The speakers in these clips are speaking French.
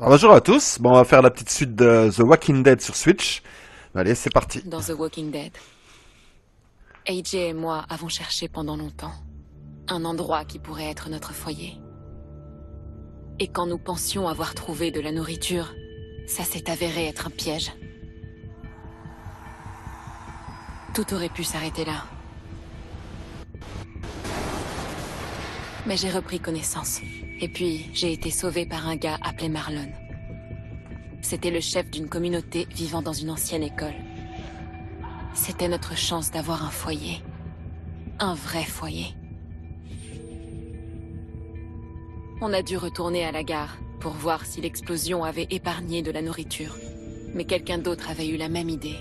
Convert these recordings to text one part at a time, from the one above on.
Bonjour à tous, bon, on va faire la petite suite de The Walking Dead sur Switch. Allez, c'est parti. Dans The Walking Dead, AJ et moi avons cherché pendant longtemps un endroit qui pourrait être notre foyer. Et quand nous pensions avoir trouvé de la nourriture, ça s'est avéré être un piège. Tout aurait pu s'arrêter là. Mais j'ai repris connaissance. Et puis, j'ai été sauvée par un gars appelé Marlon. C'était le chef d'une communauté vivant dans une ancienne école. C'était notre chance d'avoir un foyer. Un vrai foyer. On a dû retourner à la gare pour voir si l'explosion avait épargné de la nourriture. Mais quelqu'un d'autre avait eu la même idée.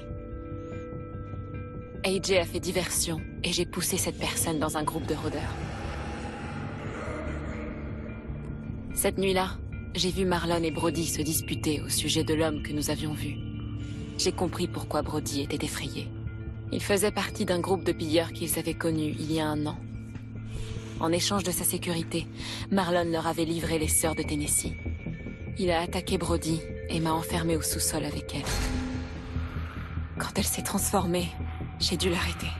AJ a fait diversion et j'ai poussé cette personne dans un groupe de rôdeurs. Cette nuit-là, j'ai vu Marlon et Brody se disputer au sujet de l'homme que nous avions vu. J'ai compris pourquoi Brody était effrayé. Il faisait partie d'un groupe de pilleurs qu'ils avaient connu il y a 1 an. En échange de sa sécurité, Marlon leur avait livré les sœurs de Tennessee. Il a attaqué Brody et m'a enfermé au sous-sol avec elle. Quand elle s'est transformée, j'ai dû l'arrêter.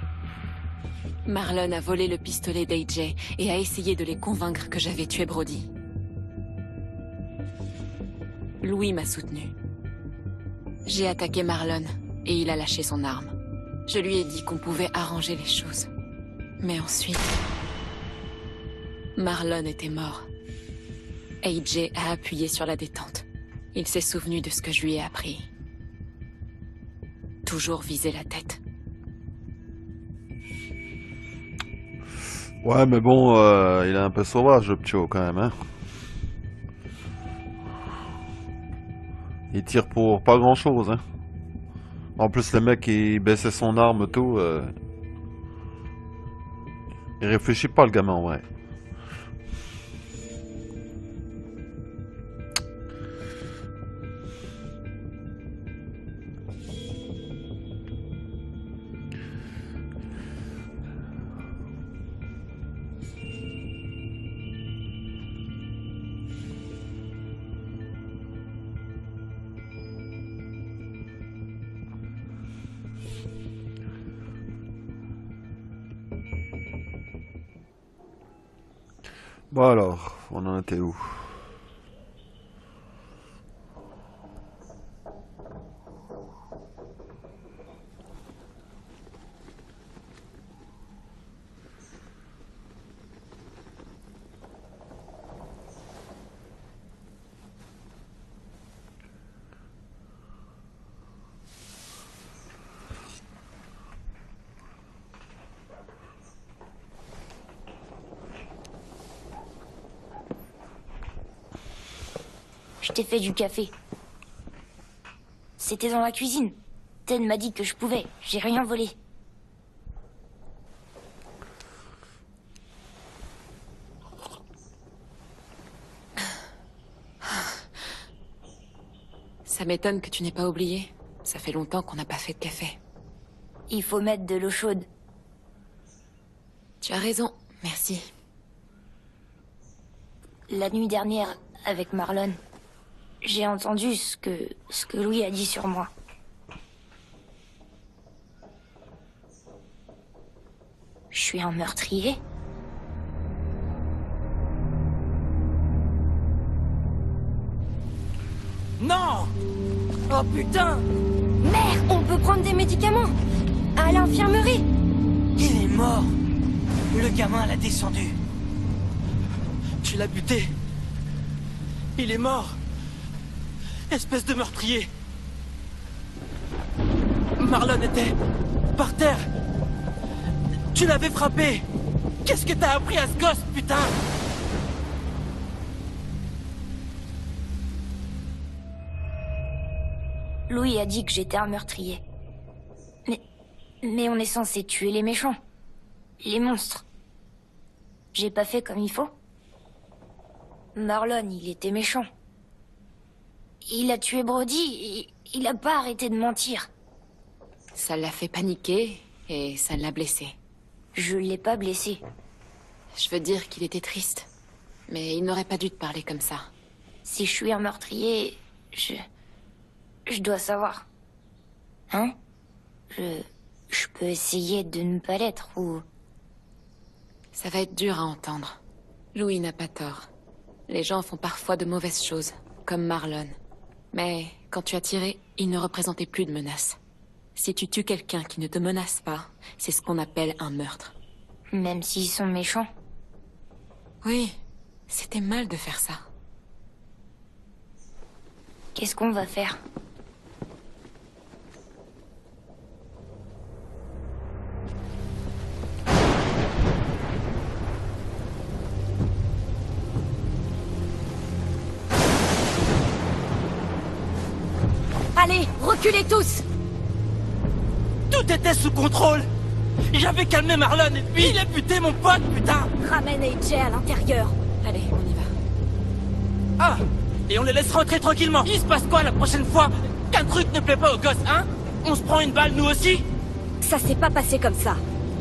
Marlon a volé le pistolet d'AJ et a essayé de les convaincre que j'avais tué Brody. Louis m'a soutenu. J'ai attaqué Marlon et il a lâché son arme. Je lui ai dit qu'on pouvait arranger les choses. Mais ensuite... Marlon était mort. AJ a appuyé sur la détente. Il s'est souvenu de ce que je lui ai appris. Toujours viser la tête. Ouais, mais bon, il est un peu sauvage, le Ptio, quand même, hein. Il tire pour pas grand-chose, hein. En plus, le mec, il baissait son arme, tout. Il réfléchit pas, le gamin, ouais. Bon alors, on en était où? Je t'ai fait du café. C'était dans la cuisine. Ted m'a dit que je pouvais. J'ai rien volé. Ça m'étonne que tu n'aies pas oublié. Ça fait longtemps qu'on n'a pas fait de café. Il faut mettre de l'eau chaude. Tu as raison, merci. La nuit dernière, avec Marlon, j'ai entendu ce que Louis a dit sur moi. Je suis un meurtrier? Non! Oh putain! Mère, on peut prendre des médicaments! À l'infirmerie! Il est mort! Le gamin l'a descendu. Tu l'as buté. Il est mort. Espèce de meurtrier. Marlon était par terre. Tu l'avais frappé. Qu'est-ce que t'as appris à ce gosse, putain? Louis a dit que j'étais un meurtrier. Mais on est censé tuer les méchants. Les monstres. J'ai pas fait comme il faut. Marlon, il était méchant. Il a tué Brody et il a pas arrêté de mentir. Ça l'a fait paniquer et ça l'a blessé. Je l'ai pas blessé. Je veux dire qu'il était triste. Mais il n'aurait pas dû te parler comme ça. Si je suis un meurtrier, je dois savoir. Hein? Je peux essayer de ne pas l'être, ou... Ça va être dur à entendre. Louis n'a pas tort. Les gens font parfois de mauvaises choses, comme Marlon. Mais quand tu as tiré, il ne représentait plus de menace. Si tu tues quelqu'un qui ne te menace pas, c'est ce qu'on appelle un meurtre. Même s'ils sont méchants. Oui, c'était mal de faire ça. Qu'est-ce qu'on va faire? Allez, reculez tous! Tout était sous contrôle. J'avais calmé Marlon et puis il a buté mon pote, putain. Ramène AJ à l'intérieur. Allez, on y va. Ah, et on les laisse rentrer tranquillement. Il se passe quoi la prochaine fois qu'un truc ne plaît pas aux gosses, hein? On se prend une balle nous aussi? Ça s'est pas passé comme ça.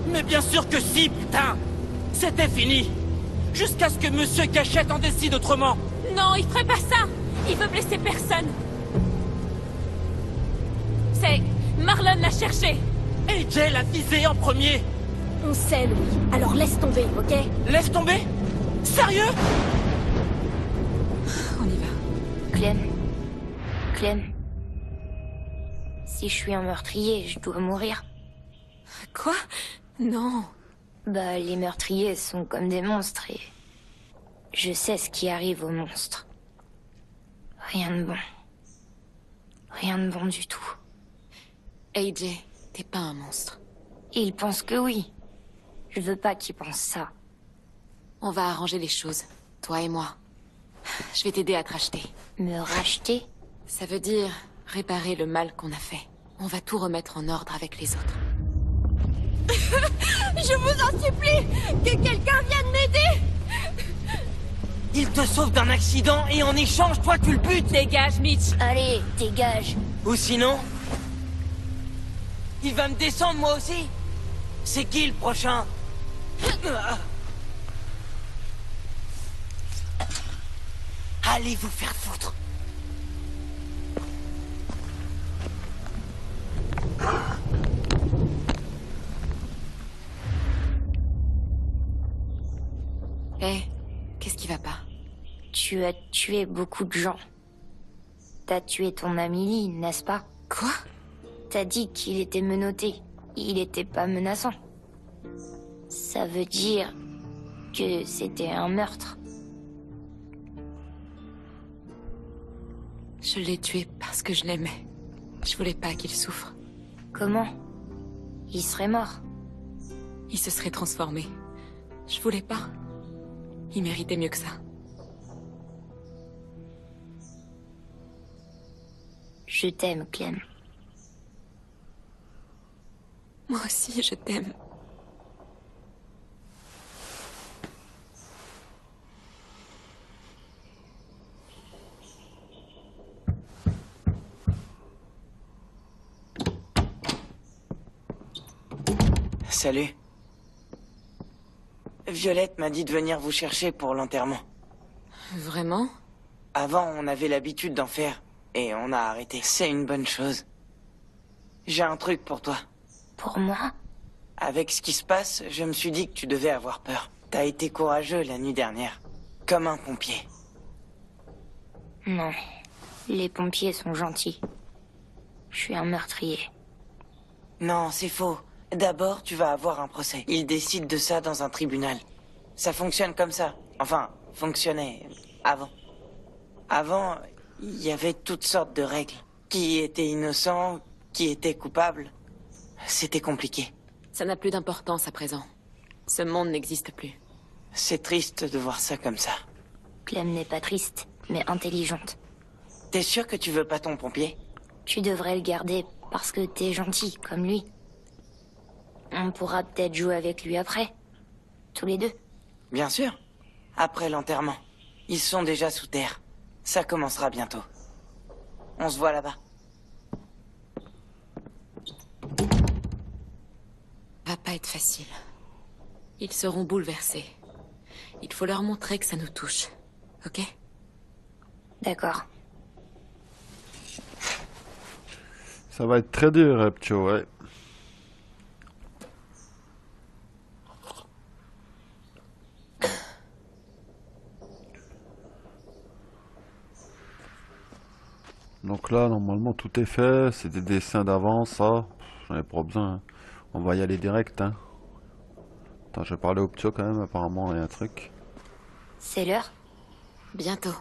Mais bien sûr que si, putain. C'était fini. Jusqu'à ce que Monsieur Cachette en décide autrement. Non, il ferait pas ça! Il veut blesser personne! C'est... Marlon l'a cherché! AJ l'a visé en premier. On sait, Louis. Alors laisse tomber, ok? Laisse tomber? Sérieux? On y va. Clem. Si je suis un meurtrier, je dois mourir. Quoi? Non. Bah, les meurtriers sont comme des monstres et... Je sais ce qui arrive aux monstres. Rien de bon. Rien de bon du tout. AJ, t'es pas un monstre. Ils pensent que oui. Je veux pas qu'ils pensent ça. On va arranger les choses, toi et moi. Je vais t'aider à te racheter. Me racheter? Ça veut dire réparer le mal qu'on a fait. On va tout remettre en ordre avec les autres. Je vous en supplie! Que quelqu'un vienne m'aider! Il te sauve d'un accident et en échange, toi tu le butes. Dégage, Mitch! Allez, dégage. Ou sinon... Il va me descendre moi aussi. C'est qui le prochain? Allez vous faire foutre. Hé, qu'est-ce qui va pas? Tu as tué beaucoup de gens. T'as tué ton ami Lee, n'est-ce pas? Quoi? T'as dit qu'il était menotté. Il était pas menaçant. Ça veut dire que c'était un meurtre. Je l'ai tué parce que je l'aimais. Je voulais pas qu'il souffre. Comment? Il serait mort. Il se serait transformé. Je voulais pas. Il méritait mieux que ça. Je t'aime, Clem. Moi aussi, je t'aime. Salut. Violette m'a dit de venir vous chercher pour l'enterrement. Vraiment? Avant, on avait l'habitude d'en faire, et on a arrêté. C'est une bonne chose. J'ai un truc pour toi. Pour moi? Avec ce qui se passe, je me suis dit que tu devais avoir peur. T'as été courageux la nuit dernière. Comme un pompier. Non. Les pompiers sont gentils. Je suis un meurtrier. Non, c'est faux. D'abord, tu vas avoir un procès. Ils décident de ça dans un tribunal. Ça fonctionne comme ça. Enfin, fonctionnait avant. Avant, il y avait toutes sortes de règles. Qui était innocent, qui était coupable. C'était compliqué. Ça n'a plus d'importance à présent. Ce monde n'existe plus. C'est triste de voir ça comme ça. Clem n'est pas triste, mais intelligente. T'es sûr que tu veux pas ton pompier? Tu devrais le garder parce que t'es gentil, comme lui. On pourra peut-être jouer avec lui après. Tous les deux. Bien sûr. Après l'enterrement. Ils sont déjà sous terre. Ça commencera bientôt. On se voit là-bas. Va pas être facile. Ils seront bouleversés. Il faut leur montrer que ça nous touche. Ok? D'accord. Ça va être très dur, Reptio, ouais. Donc là, normalement, tout est fait. C'est des dessins d'avance, ça. J'en ai pas besoin, hein. On va y aller direct, hein. Attends, je vais parler au Ptio quand même, apparemment, il y a un truc. C'est l'heure? Bientôt.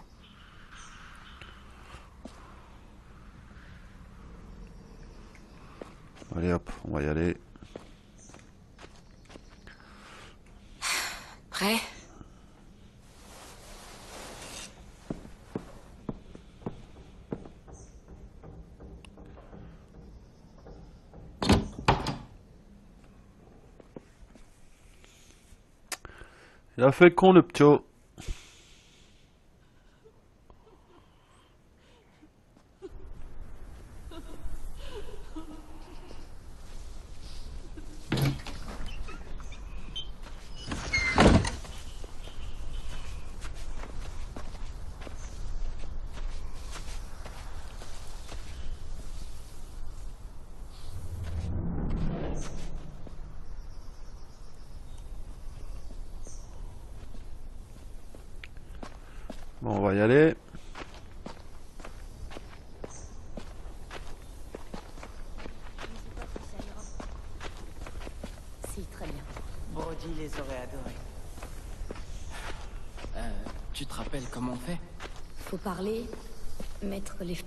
Allez hop, on va y aller. Prêt? Il a fait con, le Ptio. Bon, on va y aller. Si, très bien. Brody les aurait adorés. Tu te rappelles comment on fait? Faut parler, mettre les...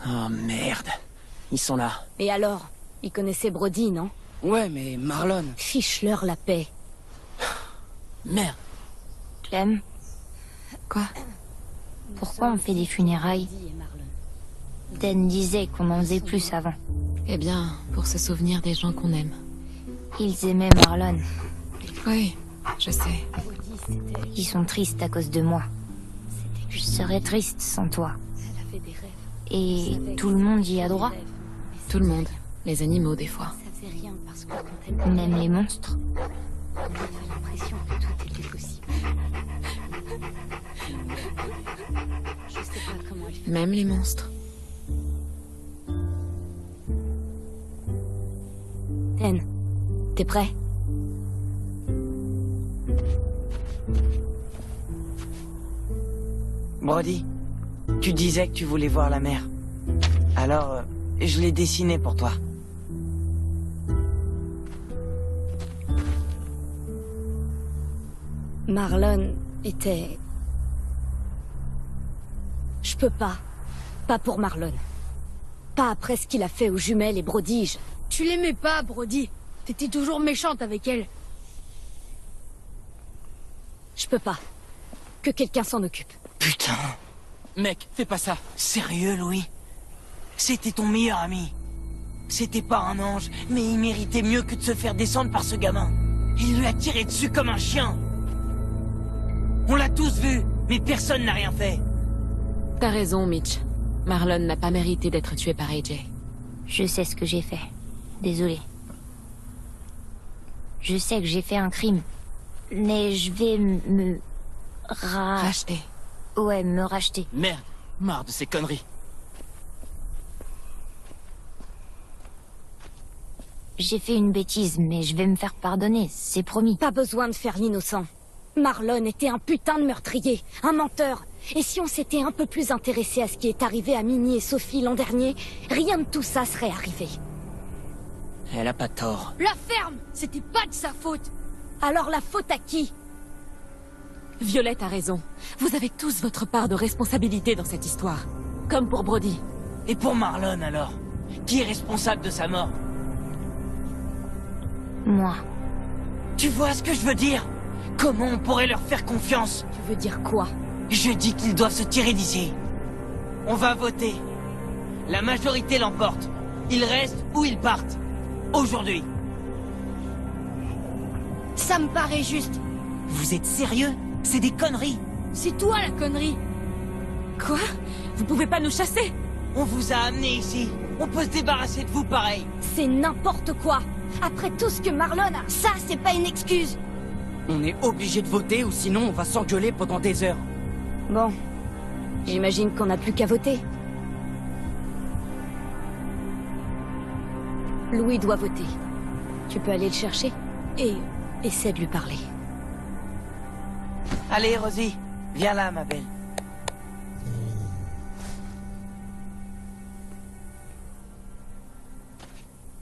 Oh merde. Ils sont là. Et alors? Ils connaissaient Brody, non? Ouais, mais Marlon... Fiche-leur la paix. Merde. Clem, Quoi? pourquoi on fait des funérailles? Brody et Marlon. Dan disait qu'on en faisait plus avant. Eh bien, pour se souvenir des gens qu'on aime. Ils aimaient Marlon. Oui, je sais. Brody, c'était... Ils sont tristes à cause de moi. Je serais triste sans toi. Elle avait des rêves. Et tout le monde y a droit. Tout le monde. Les animaux, des fois. Ça faisait rien parce que quand elle Même les monstres. on avait l'impression que tout était possible. Je sais pas comment elle fait. Même les monstres. Dan, t'es prêt? Brody, tu disais que tu voulais voir la mer. Alors, je l'ai dessinée pour toi. Marlon était... Je peux pas. Pas pour Marlon. Pas après ce qu'il a fait aux jumelles et Brody. Tu l'aimais pas, Brody. T'étais toujours méchante avec elle. Je peux pas. Que quelqu'un s'en occupe. Putain. Mec, fais pas ça. Sérieux, Louis? C'était ton meilleur ami. C'était pas un ange, mais il méritait mieux que de se faire descendre par ce gamin. Il lui a tiré dessus comme un chien. On l'a tous vu, mais personne n'a rien fait. T'as raison, Mitch. Marlon n'a pas mérité d'être tué par AJ. Je sais ce que j'ai fait. Désolé. Je sais que j'ai fait un crime. Mais je vais me... Racheté. Ouais, me racheter. Merde. Marre de ces conneries. J'ai fait une bêtise, mais je vais me faire pardonner, c'est promis. Pas besoin de faire l'innocent. Marlon était un putain de meurtrier, un menteur. Et si on s'était un peu plus intéressé à ce qui est arrivé à Minnie et Sophie l'an dernier, rien de tout ça serait arrivé. Elle a pas tort. La ferme, c'était pas de sa faute. Alors la faute à qui? Violette a raison. Vous avez tous votre part de responsabilité dans cette histoire. Comme pour Brody. Et pour Marlon, alors? Qui est responsable de sa mort? Moi. Tu vois ce que je veux dire? Comment on pourrait leur faire confiance? Tu veux dire quoi? Je dis qu'ils doivent se tirer d'ici. On va voter. La majorité l'emporte. Ils restent ou ils partent. Aujourd'hui. Ça me paraît juste. Vous êtes sérieux? C'est des conneries. C'est toi la connerie. Quoi? Vous pouvez pas nous chasser? On vous a amené ici. On peut se débarrasser de vous pareil. C'est n'importe quoi. Après tout ce que Marlon a... Ça, c'est pas une excuse. On est obligé de voter ou sinon on va s'engueuler pendant des heures. Bon. J'imagine qu'on n'a plus qu'à voter. Louis doit voter. Tu peux aller le chercher et essaie de lui parler. Allez, Rosie. Viens là, ma belle.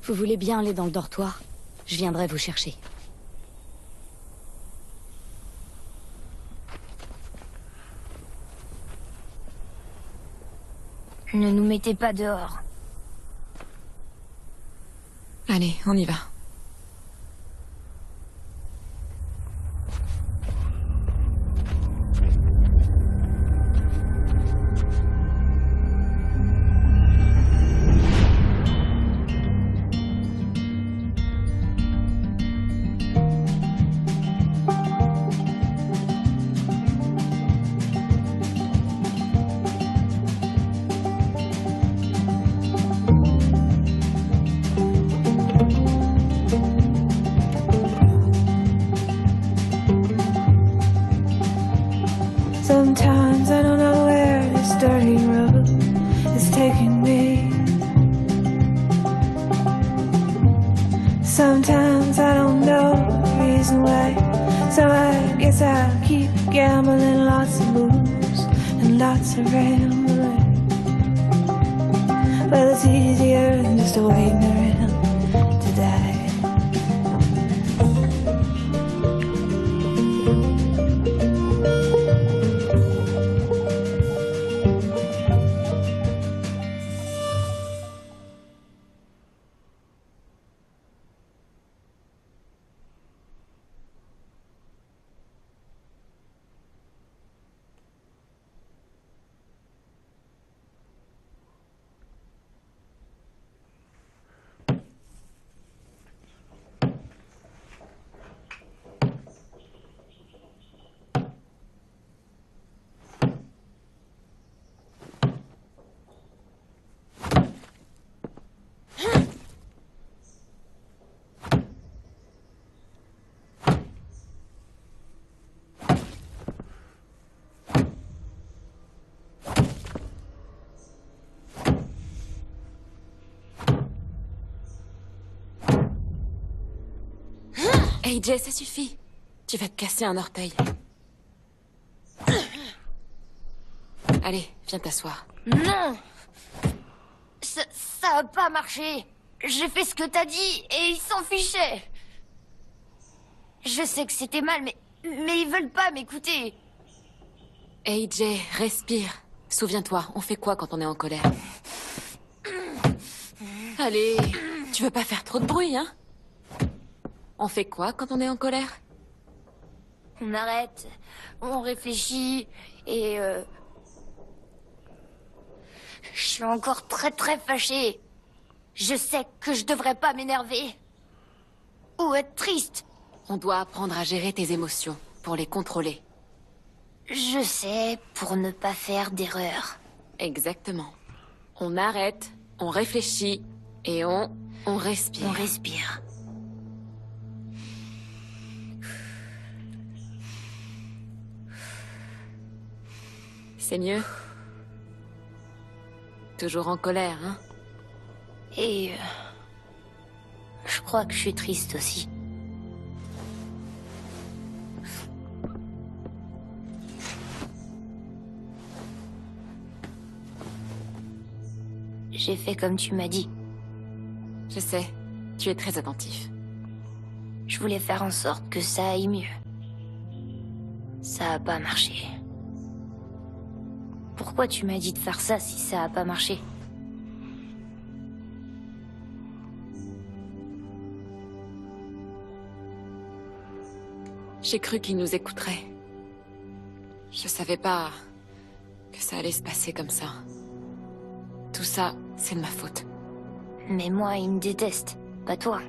Vous voulez bien aller dans le dortoir? Je viendrai vous chercher. Ne nous mettez pas dehors. Allez, on y va. Sometimes I don't know where this dirty road is taking me. Sometimes I don't know the reason why. So I guess I'll keep gambling, lots of moves and lots of rambling. Well, it's easier than just waiting around to die. Hey Jay, ça suffit. Tu vas te casser un orteil. Allez, viens t'asseoir. Non! Ça a pas marché. J'ai fait ce que t'as dit et ils s'en fichaient. Je sais que c'était mal, mais ils veulent pas m'écouter. Hey Jay, respire. Souviens-toi, on fait quoi quand on est en colère? Allez, tu veux pas faire trop de bruit, hein? On fait quoi quand on est en colère? On arrête, on réfléchit et je suis encore très fâchée. Je sais que je devrais pas m'énerver. Ou être triste. On doit apprendre à gérer tes émotions, pour les contrôler. Je sais, pour ne pas faire d'erreur. Exactement. On arrête, on réfléchit, et on respire. On respire. C'est mieux? Toujours en colère, hein? Et je crois que je suis triste aussi. J'ai fait comme tu m'as dit. Je sais, tu es très attentif. Je voulais faire en sorte que ça aille mieux. Ça a pas marché. Pourquoi tu m'as dit de faire ça si ça a pas marché? J'ai cru qu'il nous écouterait. Je savais pas que ça allait se passer comme ça. Tout ça, c'est de ma faute. Mais moi, il me déteste, pas toi.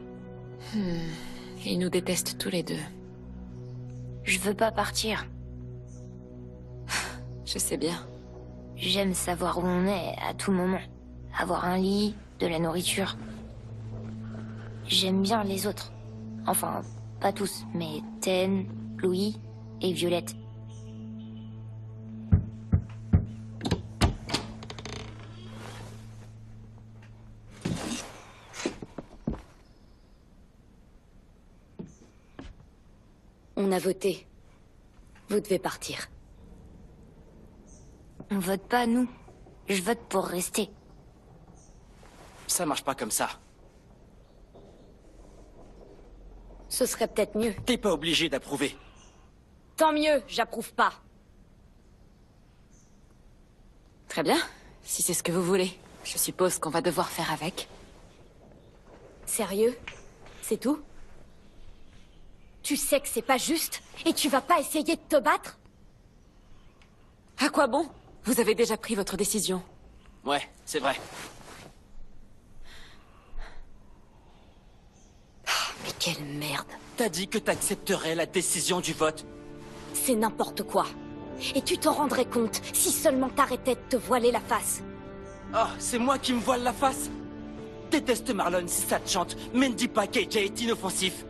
Ils nous détestent tous les deux. Je veux pas partir. Je sais bien. J'aime savoir où on est à tout moment. Avoir un lit, de la nourriture. J'aime bien les autres. Enfin, pas tous, mais Ten, Louis et Violette. On a voté. Vous devez partir. On vote pas, nous. Je vote pour rester. Ça marche pas comme ça. Ce serait peut-être mieux. T'es pas obligé d'approuver. Tant mieux, j'approuve pas. Très bien. Si c'est ce que vous voulez, je suppose qu'on va devoir faire avec. Sérieux? C'est tout? Tu sais que c'est pas juste, et tu vas pas essayer de te battre? À quoi bon? Vous avez déjà pris votre décision. Ouais, c'est vrai. Mais quelle merde. T'as dit que t'accepterais la décision du vote. C'est n'importe quoi. Et tu t'en rendrais compte si seulement t'arrêtais de te voiler la face. Oh, c'est moi qui me voile la face. Déteste Marlon si ça te chante, mais ne dis pas qu'AJ est inoffensif.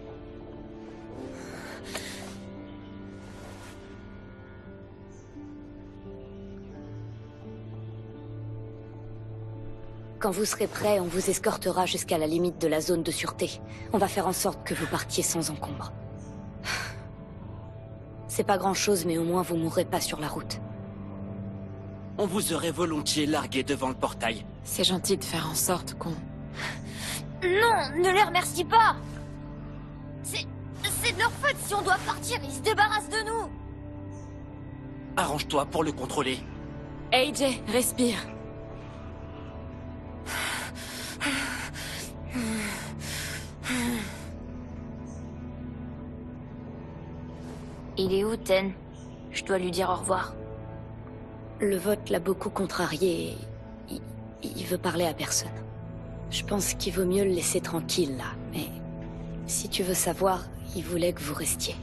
Quand vous serez prêt, on vous escortera jusqu'à la limite de la zone de sûreté. On va faire en sorte que vous partiez sans encombre. C'est pas grand-chose, mais au moins vous mourrez pas sur la route. On vous aurait volontiers largué devant le portail. C'est gentil de faire en sorte qu'on... Non, ne les remercie pas. C'est de leur faute si on doit partir, ils se débarrassent de nous. Arrange-toi pour le contrôler. AJ, respire. Il est où, Ten? Je dois lui dire au revoir. Le vote l'a beaucoup contrarié et... il veut parler à personne. Je pense qu'il vaut mieux le laisser tranquille, là. Mais si tu veux savoir, il voulait que vous restiez.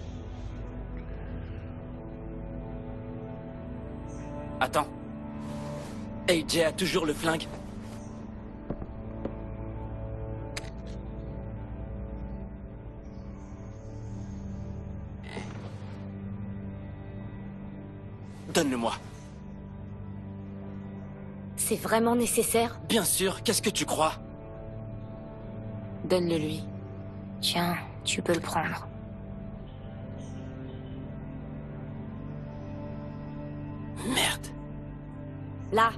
Attends. AJ a toujours le flingue. Donne-le-moi. C'est vraiment nécessaire? Bien sûr, qu'est-ce que tu crois? Donne-le lui. Tiens, tu peux le prendre. Merde. Là,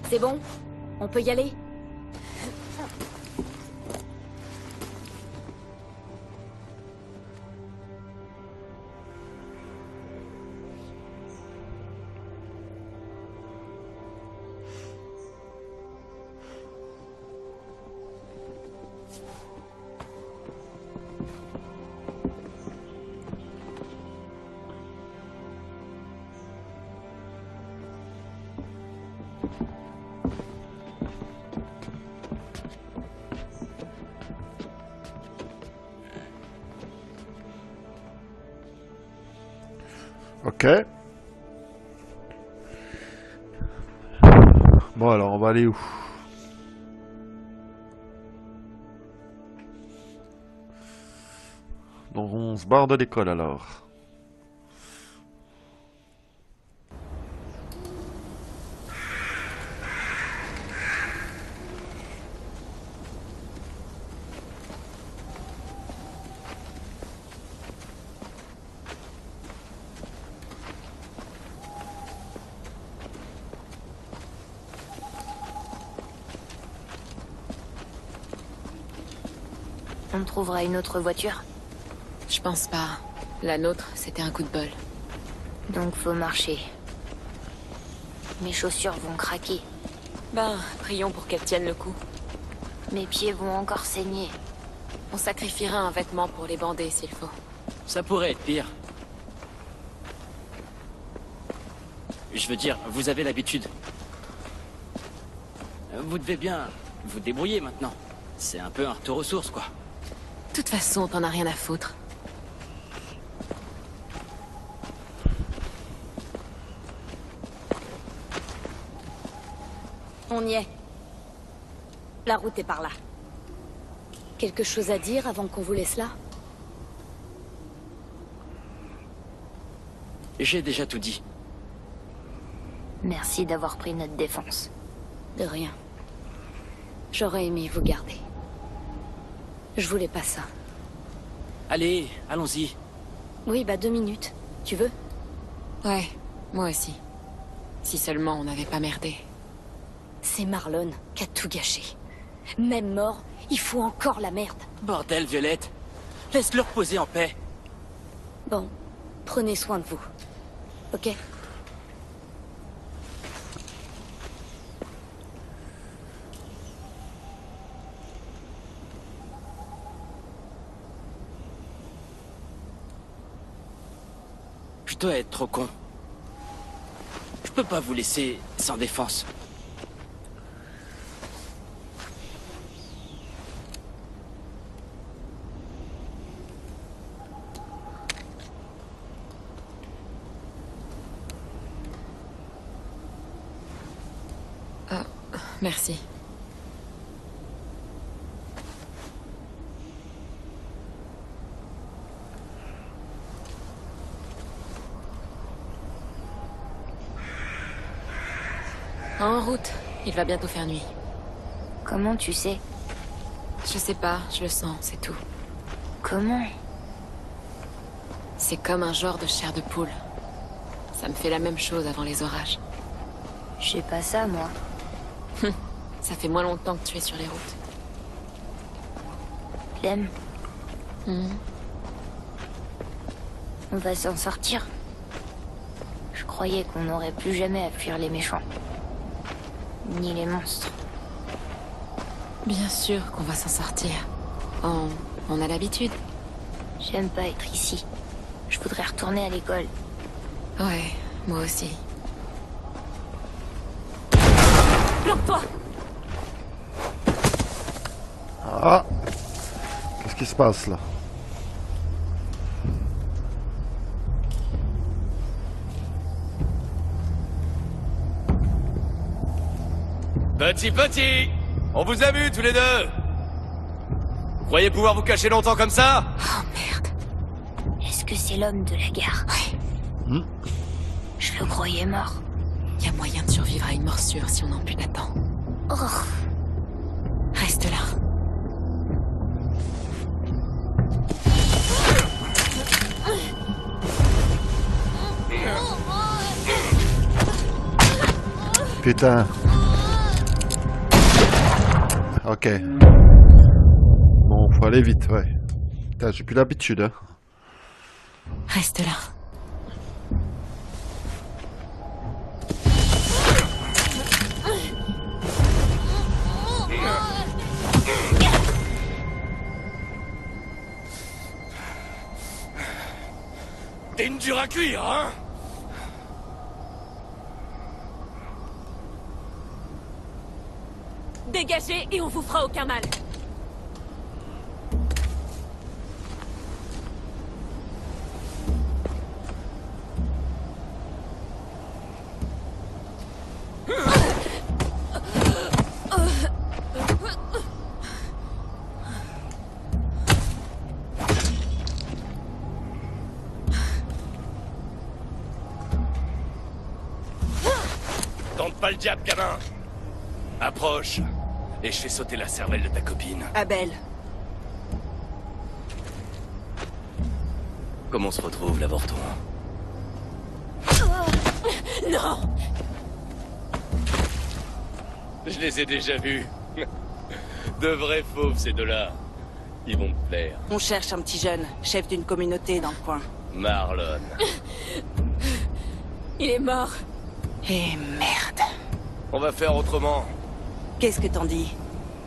c'est bon? On peut y aller? Ok. Bon alors on va aller où? Donc on se barre de l'école alors. On trouvera une autre voiture. Je pense pas. La nôtre, c'était un coup de bol. Donc faut marcher. Mes chaussures vont craquer. Ben, prions pour qu'elles tiennent le coup. Mes pieds vont encore saigner. On sacrifiera un vêtement pour les bander s'il faut. Ça pourrait être pire. Je veux dire, vous avez l'habitude. Vous devez bien vous débrouiller maintenant. C'est un peu un retour aux sources, quoi. De toute façon, t'en as rien à foutre. On y est. La route est par là. Quelque chose à dire avant qu'on vous laisse là? J'ai déjà tout dit. Merci d'avoir pris notre défense. De rien. J'aurais aimé vous garder. Je voulais pas ça. Allez, allons-y. Oui, bah 2 minutes. Tu veux? Ouais, moi aussi. Si seulement on n'avait pas merdé. C'est Marlon qui a tout gâché. Même mort, il faut encore la merde. Bordel, Violette. Laisse-le reposer en paix. Bon, prenez soin de vous. Ok? Je dois être trop con. Je peux pas vous laisser sans défense. Merci. En route. Il va bientôt faire nuit. Comment tu sais? Je sais pas, je le sens, c'est tout. Comment? C'est comme un genre de chair de poule. Ça me fait la même chose avant les orages. Je sais pas ça, moi. Ça fait moins longtemps que tu es sur les routes. Clem, Mhm. on va s'en sortir. Je croyais qu'on n'aurait plus jamais à fuir les méchants. Ni les monstres. Bien sûr qu'on va s'en sortir. On a l'habitude. J'aime pas être ici. Je voudrais retourner à l'école. Ouais, moi aussi. Planque-toi! Ah! Qu'est-ce qui se passe là? Petit, on vous a vus tous les deux. Vous croyez pouvoir vous cacher longtemps comme ça? Oh merde. Est-ce que c'est l'homme de la gare? Ouais. Je le croyais mort. Y a moyen de survivre à une morsure si on ampute la dent. Oh, Reste là. Putain. Ok. Bon, faut aller vite, ouais. Putain, j'ai plus l'habitude, hein. Reste là. T'es une dure à cuire, hein? Dégagez et on vous fera aucun mal. Tente pas le diable, gamin. Approche. Et je fais sauter la cervelle de ta copine. Abel, Comment on se retrouve, l'avorton? Non! Je les ai déjà vus. De vrais fauves, ces deux-là. Ils vont te plaire. on cherche un petit jeune, chef d'une communauté dans le coin. Marlon. Il est mort. Eh merde. On va faire autrement. Qu'est-ce que t'en dis?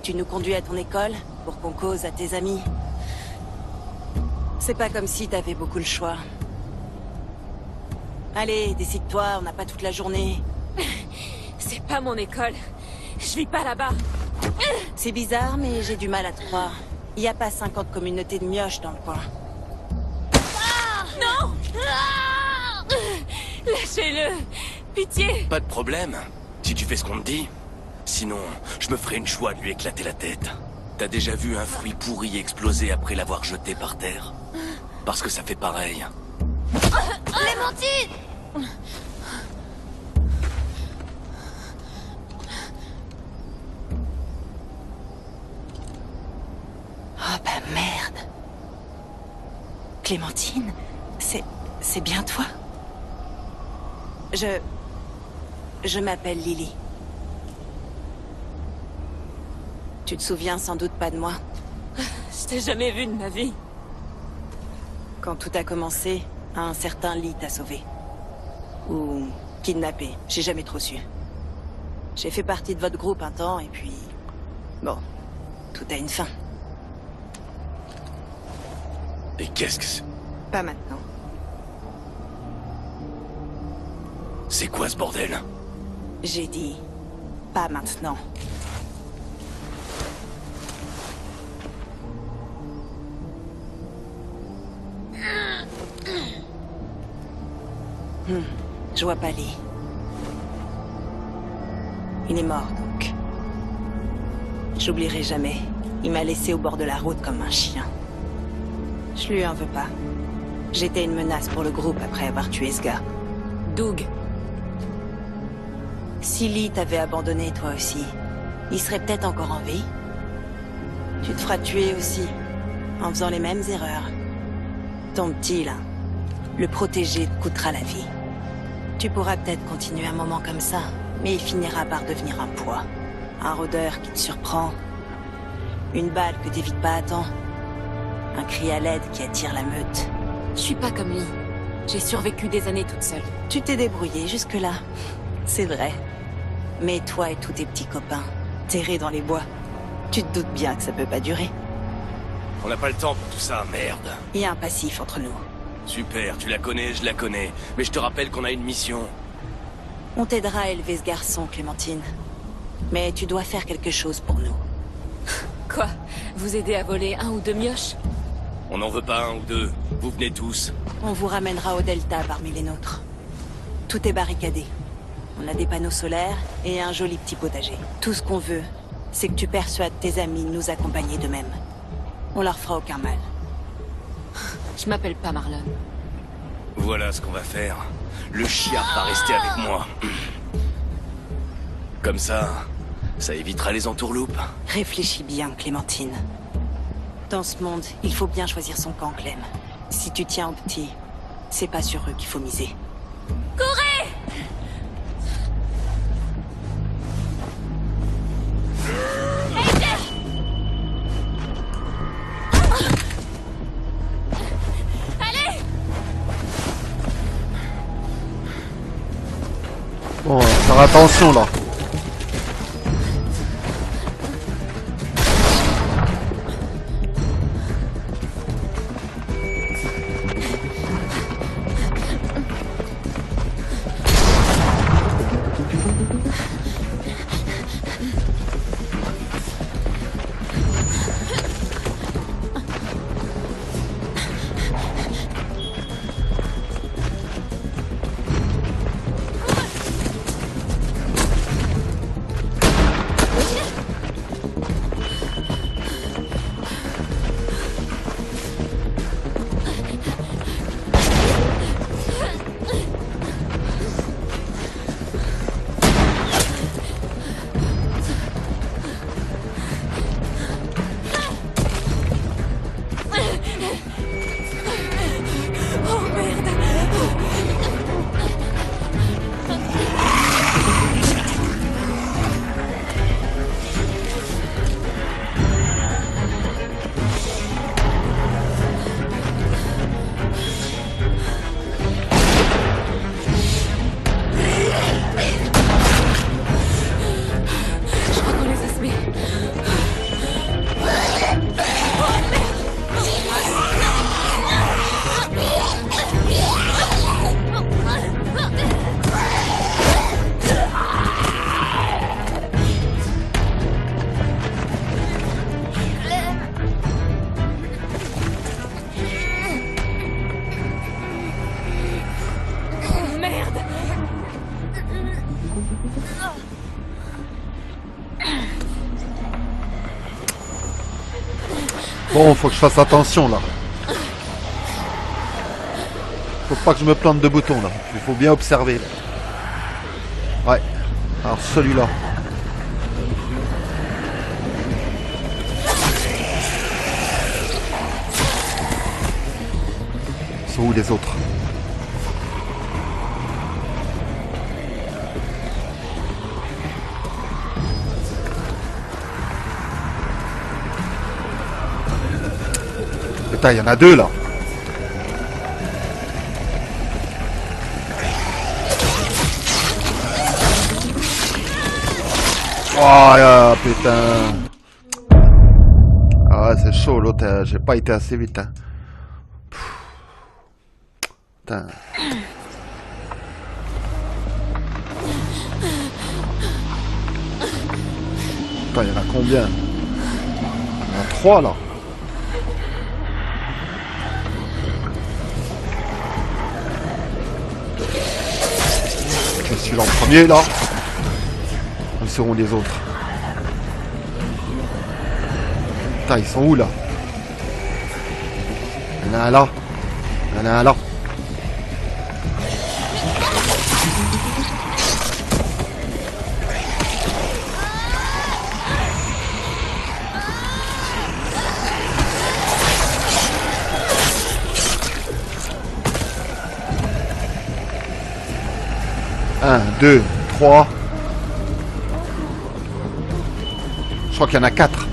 Tu nous conduis à ton école pour qu'on cause à tes amis? C'est pas comme si t'avais beaucoup le choix. Allez, décide-toi, on n'a pas toute la journée. C'est pas mon école. Je vis pas là-bas. C'est bizarre, mais j'ai du mal à te croire. Il n'y a pas 50 communautés de mioches dans le coin. Non! Lâchez-le! Pitié! Pas de problème. Si tu fais ce qu'on te dit. sinon, je me ferai une joie de lui éclater la tête. T'as déjà vu un fruit pourri exploser après l'avoir jeté par terre? Parce que ça fait pareil. Clémentine! Oh bah merde. Clémentine, c'est bien toi? Je m'appelle Lily. Tu te souviens sans doute pas de moi? Je t'ai jamais vu de ma vie. Quand tout a commencé, un certain Lee t'a sauvé. Ou kidnappé, j'ai jamais trop su. J'ai fait partie de votre groupe un temps et puis... Bon, tout a une fin. Et qu'est-ce que c'est? Pas maintenant. C'est quoi ce bordel? J'ai dit... pas maintenant. Je vois pas Lee. Il est mort, donc. J'oublierai jamais. Il m'a laissé au bord de la route comme un chien. Je lui en veux pas. J'étais une menace pour le groupe après avoir tué ce gars. Doug. Si Lee t'avait abandonné toi aussi, il serait peut-être encore en vie. Tu te feras tuer aussi, en faisant les mêmes erreurs. Ton petit, là, le protéger te coûtera la vie. Tu pourras peut-être continuer un moment comme ça, mais il finira par devenir un poids. Un rôdeur qui te surprend. Une balle que t'évites pas à temps. Un cri à l'aide qui attire la meute. Je suis pas comme Lee. J'ai survécu des années toute seule. Tu t'es débrouillé jusque-là. C'est vrai. Mais toi et tous tes petits copains, terrés dans les bois, tu te doutes bien que ça peut pas durer. On n'a pas le temps pour tout ça, merde. Il y a un passif entre nous. Super, tu la connais, je la connais. Mais je te rappelle qu'on a une mission. On t'aidera à élever ce garçon, Clémentine. Mais tu dois faire quelque chose pour nous. Quoi? Vous aider à voler un ou deux mioches? On n'en veut pas un ou deux. Vous venez tous. On vous ramènera au Delta parmi les nôtres. Tout est barricadé. On a des panneaux solaires et un joli petit potager. Tout ce qu'on veut, c'est que tu persuades tes amis de nous accompagner d'eux-mêmes. On leur fera aucun mal. Je m'appelle pas Marlon. Voilà ce qu'on va faire. Le chiard va rester avec moi. Comme ça évitera les entourloupes. Réfléchis bien, Clémentine. Dans ce monde, il faut bien choisir son camp, Clem. Si tu tiens au petit, c'est pas sur eux qu'il faut miser. Courez! Bon, faire attention là. Bon, faut que je fasse attention là. Faut pas que je me plante de boutons là. Il faut bien observer. Ouais. Alors celui-là. Ils sont où les autres? Putain, il y en a deux là. Oh putain. Ah c'est chaud l'autre, j'ai pas été assez vite hein. Putain. Putain, il y en a combien? Il y en a 3 là. Je suis là en premier là. Où seront les autres? Putain, ils sont où là? Il y en a un là. Il y en a un là. Un, deux, trois. Je crois qu'il y en a 4.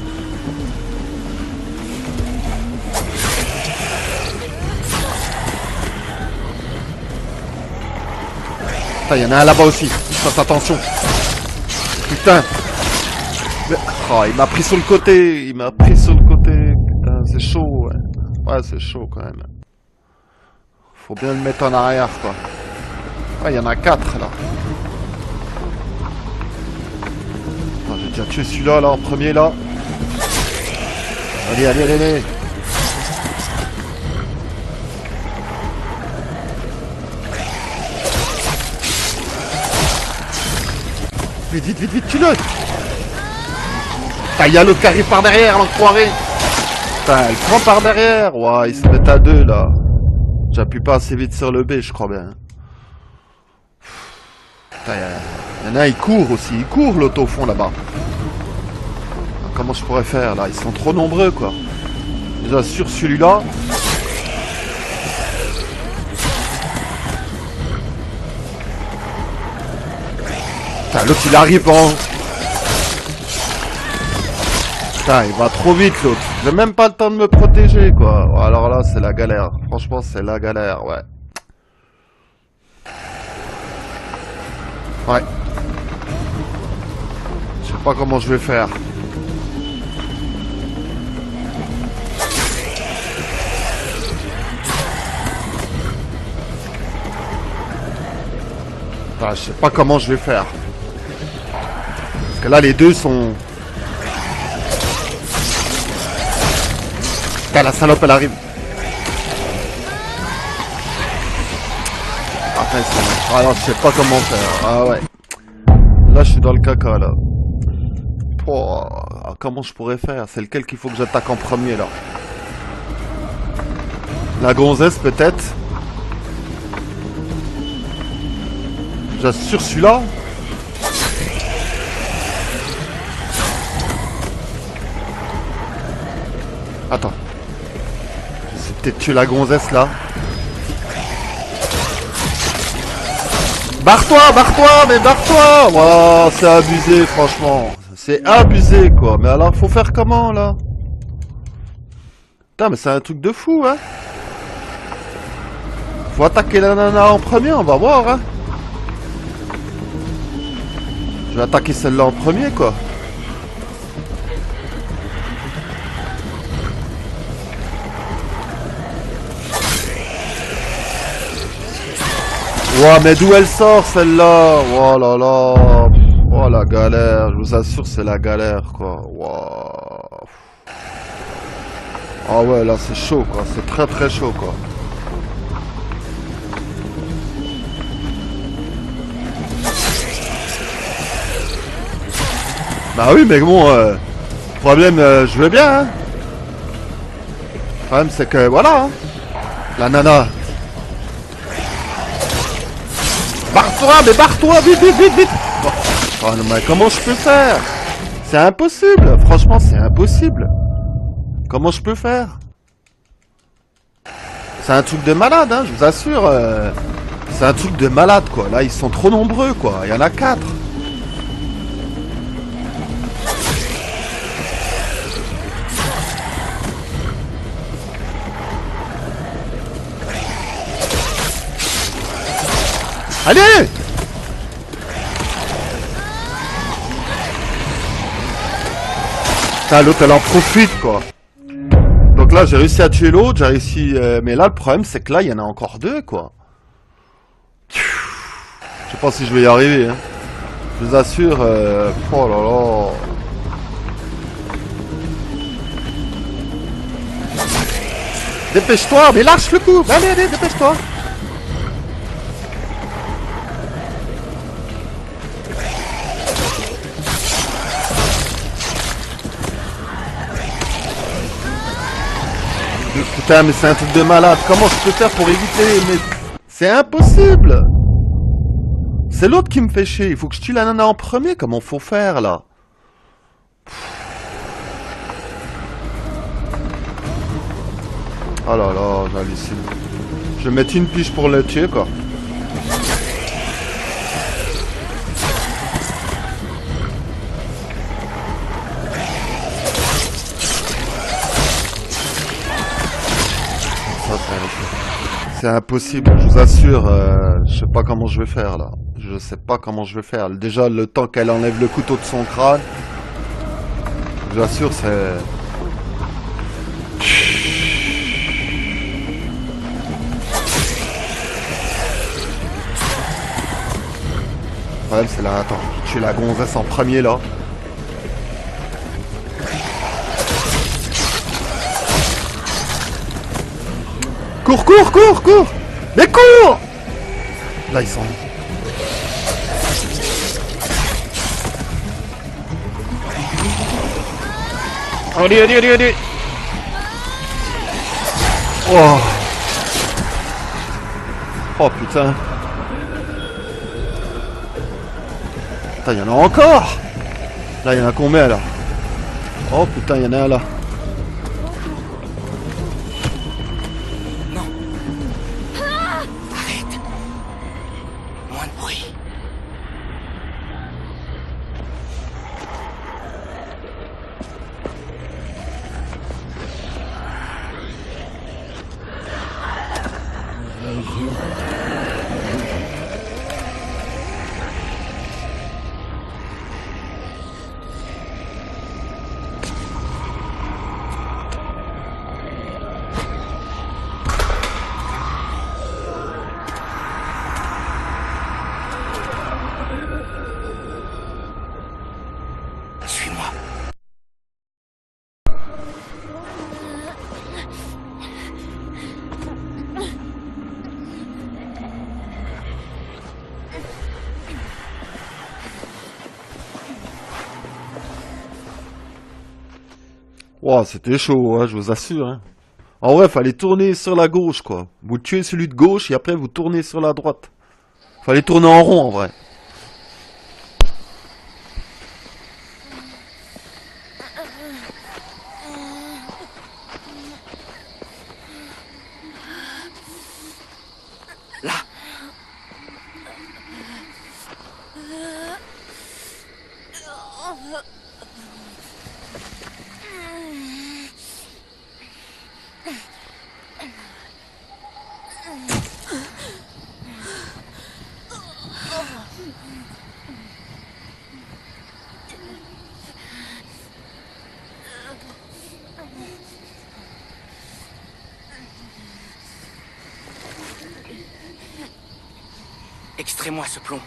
Putain, il y en a un là-bas aussi. Fasse attention. Putain. Mais... Oh, il m'a pris sur le côté. Il m'a pris sur le côté. Putain, c'est chaud. Ouais, c'est chaud quand même. Faut bien le mettre en arrière, quoi. Ouais, il y en a 4 là. J'ai déjà tué celui-là, là, en premier, là. Allez, allez, allez, allez. Vite, vite, vite, vite, tue-le. Ah, il y a l'autre qui arrive par derrière, l'enfoiré. Putain, elle prend par derrière. Ouah, ils se mettent à 2, là. J'appuie pas assez vite sur le B, je crois bien. Putain, il y en a un, il court aussi. Il court, l'autre, au fond, là-bas. Comment je pourrais faire, là? Ils sont trop nombreux, quoi. Déjà, sur celui-là... Putain, l'autre, il arrive en... Putain, il va trop vite, l'autre. J'ai même pas le temps de me protéger, quoi. Alors là, c'est la galère. Franchement, c'est la galère, ouais. Ouais. Je sais pas comment je vais faire. Enfin, je sais pas comment je vais faire. Parce que là, les deux sont... Putain, la salope, elle arrive. Ah non, je sais pas comment faire. Ah ouais. Là, je suis dans le caca, là. Oh, comment je pourrais faire? C'est lequel qu'il faut que j'attaque en premier, là? La gonzesse, peut-être? J'assure celui-là. Attends. Je vais peut-être tuer la gonzesse, là. Barre-toi, mais barre-toi! Wow, c'est abusé, franchement. C'est abusé, quoi. Mais alors, faut faire comment, là? Putain, mais c'est un truc de fou, hein? Faut attaquer la nana en premier, on va voir, hein? Je vais attaquer celle-là en premier, quoi. Ouah, mais d'où elle sort celle-là? Oh là là. Oh la galère, je vous assure c'est la galère quoi. Wow. Ah ouais là c'est chaud quoi, c'est très très chaud quoi. Bah oui mais bon, problème je veux bien hein. problème, c'est que, voilà, hein. La nana. Barre-toi, mais barre-toi, vite, vite, vite, vite. Oh non, mais comment je peux faire? C'est impossible. Franchement, c'est impossible. Comment je peux faire? C'est un truc de malade, hein, je vous assure. C'est un truc de malade, quoi. Là, ils sont trop nombreux, quoi. Il y en a 4. Allez! Putain, l'autre, elle en profite, quoi. Donc là, j'ai réussi à tuer l'autre, j'ai réussi... mais là, le problème, c'est que là, il y en a encore 2, quoi. Je sais pas si je vais y arriver, hein. Je vous assure... Oh là là... Dépêche-toi, mais lâche le coup. Allez, allez, dépêche-toi. Putain, mais c'est un truc de malade. Comment je peux faire pour éviter? Mais c'est impossible. C'est l'autre qui me fait chier. Il faut que je tue la nana en premier. Comment faut faire, là? Oh là là, j'hallucine. Je vais mettre une pige pour le tuer, quoi. C'est impossible, je vous assure, je sais pas comment je vais faire là. Je sais pas comment je vais faire. Déjà, le temps qu'elle enlève le couteau de son crâne, je vous assure, c'est... Le problème, c'est là, attends, je tue la gonzesse en premier là. Cours, cours, cours, cours! Mais cours! Là, ils sont... Allez, allez, allez, allez! Oh! Oh, putain! Putain, il y en a encore! Là, il y en a combien, là? Oh, putain, il y en a un, là. Wow, c'était chaud, hein, je vous assure. Hein. En vrai, fallait tourner sur la gauche, quoi. Vous tuez celui de gauche et après vous tournez sur la droite. Fallait tourner en rond, en vrai. Là. Extrais-moi ce plomb.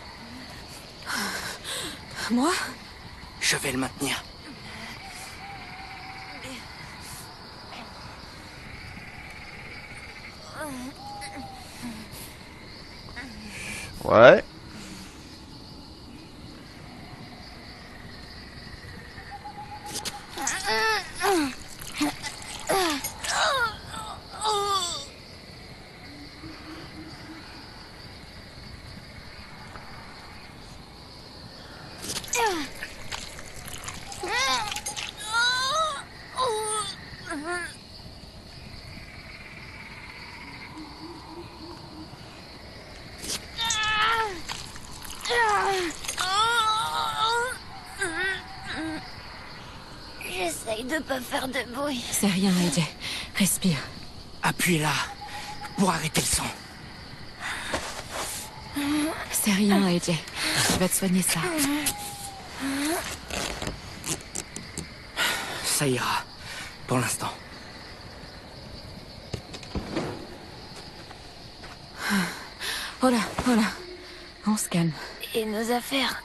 Moi? Je vais le maintenir. Ouais. J'essaye de pas faire de bruit. C'est rien, AJ. Respire. Appuie là, pour arrêter le sang. C'est rien, AJ. Je vais te soigner ça. Ça ira, pour l'instant. Oh là, oh là. On se calme. Et nos affaires.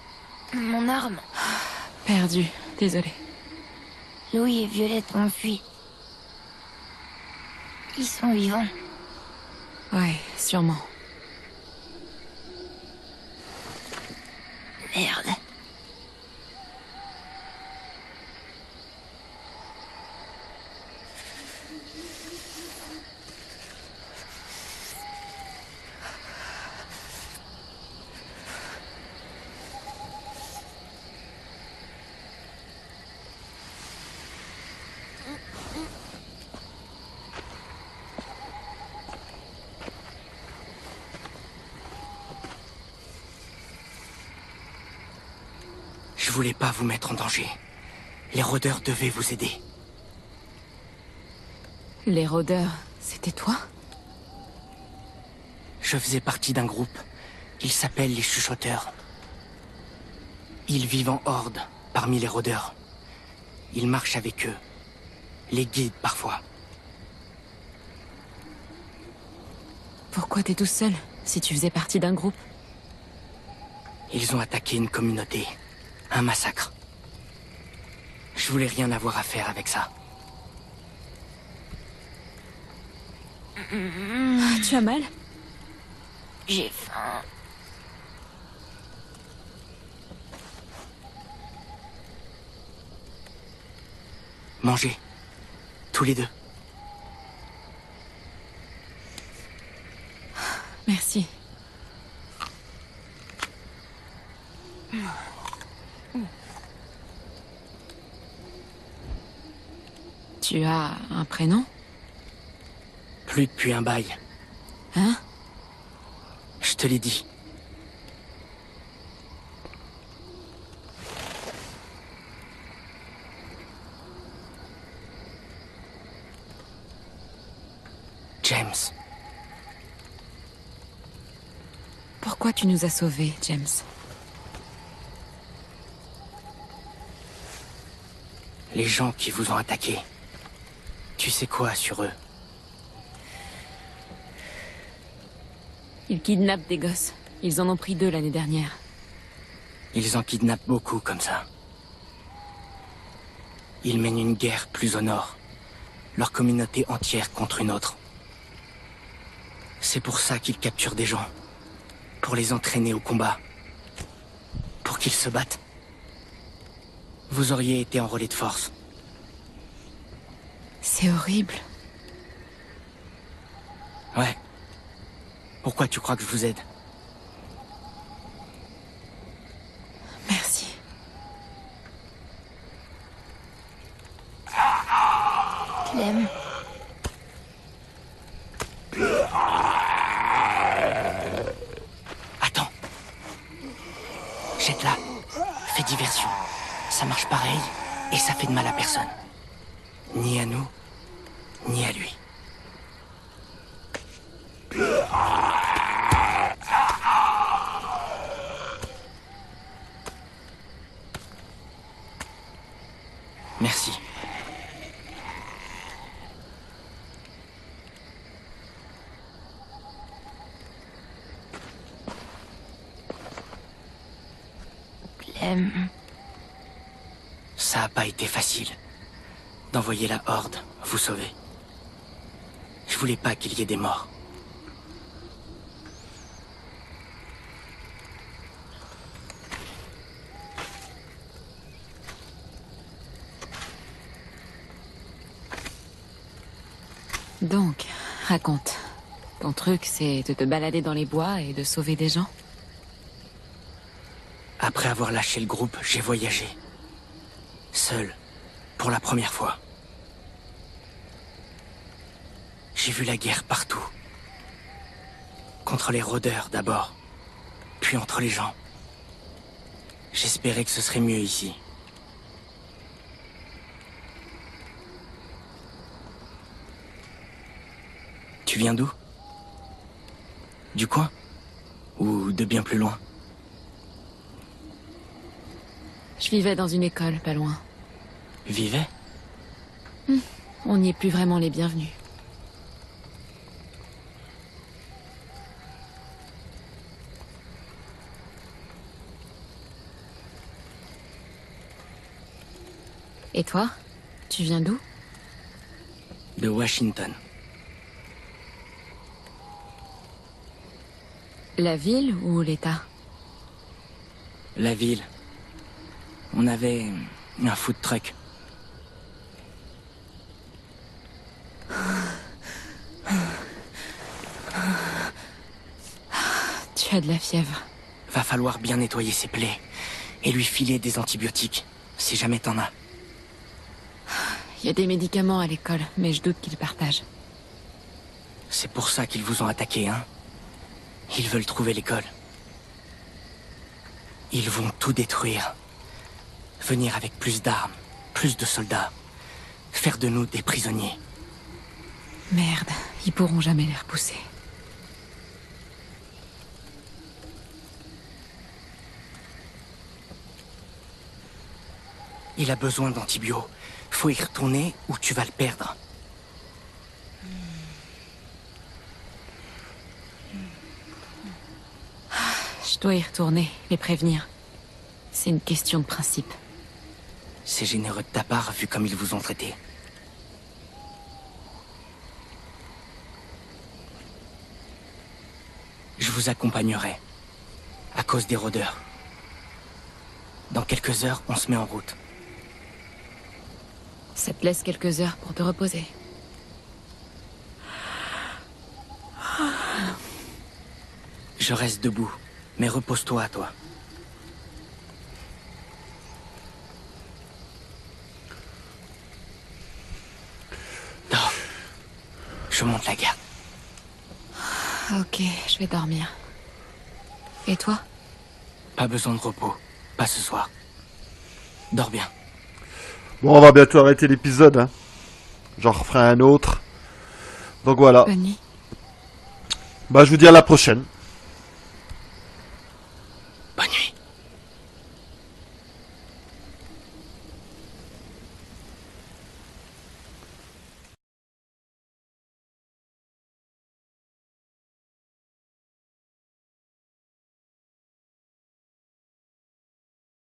Mon arme. Perdu. Désolée. Louis et Violette ont fui. Ils sont vivants. Ouais, sûrement. Merde. Je voulais pas vous mettre en danger. Les rôdeurs devaient vous aider. Les rôdeurs, c'était toi? Je faisais partie d'un groupe. Ils s'appellent les chuchoteurs. Ils vivent en horde, parmi les rôdeurs. Ils marchent avec eux. Les guident parfois. Pourquoi t'es tout seul, si tu faisais partie d'un groupe? Ils ont attaqué une communauté. Un massacre. Je voulais rien avoir à faire avec ça. Tu as mal? J'ai faim. Mangez. Tous les deux. Merci. Tu as un prénom? Plus depuis un bail. Hein? Je te l'ai dit. James. Pourquoi tu nous as sauvés, James? Les gens qui vous ont attaqué. Tu sais quoi sur eux? Ils kidnappent des gosses. Ils en ont pris 2 l'année dernière. Ils en kidnappent beaucoup comme ça. Ils mènent une guerre plus au nord. Leur communauté entière contre une autre. C'est pour ça qu'ils capturent des gens. Pour les entraîner au combat. Pour qu'ils se battent. Vous auriez été en relais de force. C'est horrible. Ouais. Pourquoi tu crois que je vous aide? Merci. Clem. Attends. Jette-la. Fais diversion. Ça marche pareil et ça fait de mal à personne. Ni à nous, ni à lui. Merci. Clem. Ça a pas été facile d'envoyer la Horde vous sauver. Je voulais pas qu'il y ait des morts. Donc, raconte. Ton truc, c'est de te balader dans les bois et de sauver des gens? Après avoir lâché le groupe, j'ai voyagé. Seul, pour la première fois. J'ai vu la guerre partout. Contre les rôdeurs d'abord, puis entre les gens. J'espérais que ce serait mieux ici. Tu viens d'où? Du coin? Ou de bien plus loin? Je vivais dans une école, pas loin. Vivais? On n'y est plus vraiment les bienvenus. Et toi? Tu viens d'où? De Washington. La ville ou l'État? La ville. On avait un food truck. Tu as de la fièvre. Va falloir bien nettoyer ses plaies et lui filer des antibiotiques, si jamais t'en as. Il y a des médicaments à l'école, mais je doute qu'ils partagent. C'est pour ça qu'ils vous ont attaqué, hein? Ils veulent trouver l'école. Ils vont tout détruire. Venir avec plus d'armes, plus de soldats. Faire de nous des prisonniers. Merde, ils pourront jamais les repousser. Il a besoin d'antibio. Faut y retourner ou tu vas le perdre. Je dois y retourner, les prévenir. C'est une question de principe. C'est généreux de ta part, vu comme ils vous ont traité. Je vous accompagnerai. À cause des rôdeurs. Dans quelques heures, on se met en route. Ça te laisse quelques heures pour te reposer. Je reste debout, mais repose-toi, toi. Dors. Je monte la garde. Ok, je vais dormir. Et toi? Pas besoin de repos. Pas ce soir. Dors bien. Bon, on va bientôt arrêter l'épisode. Hein. J'en referai un autre. Donc voilà. Bonne nuit. Bah, je vous dis à la prochaine.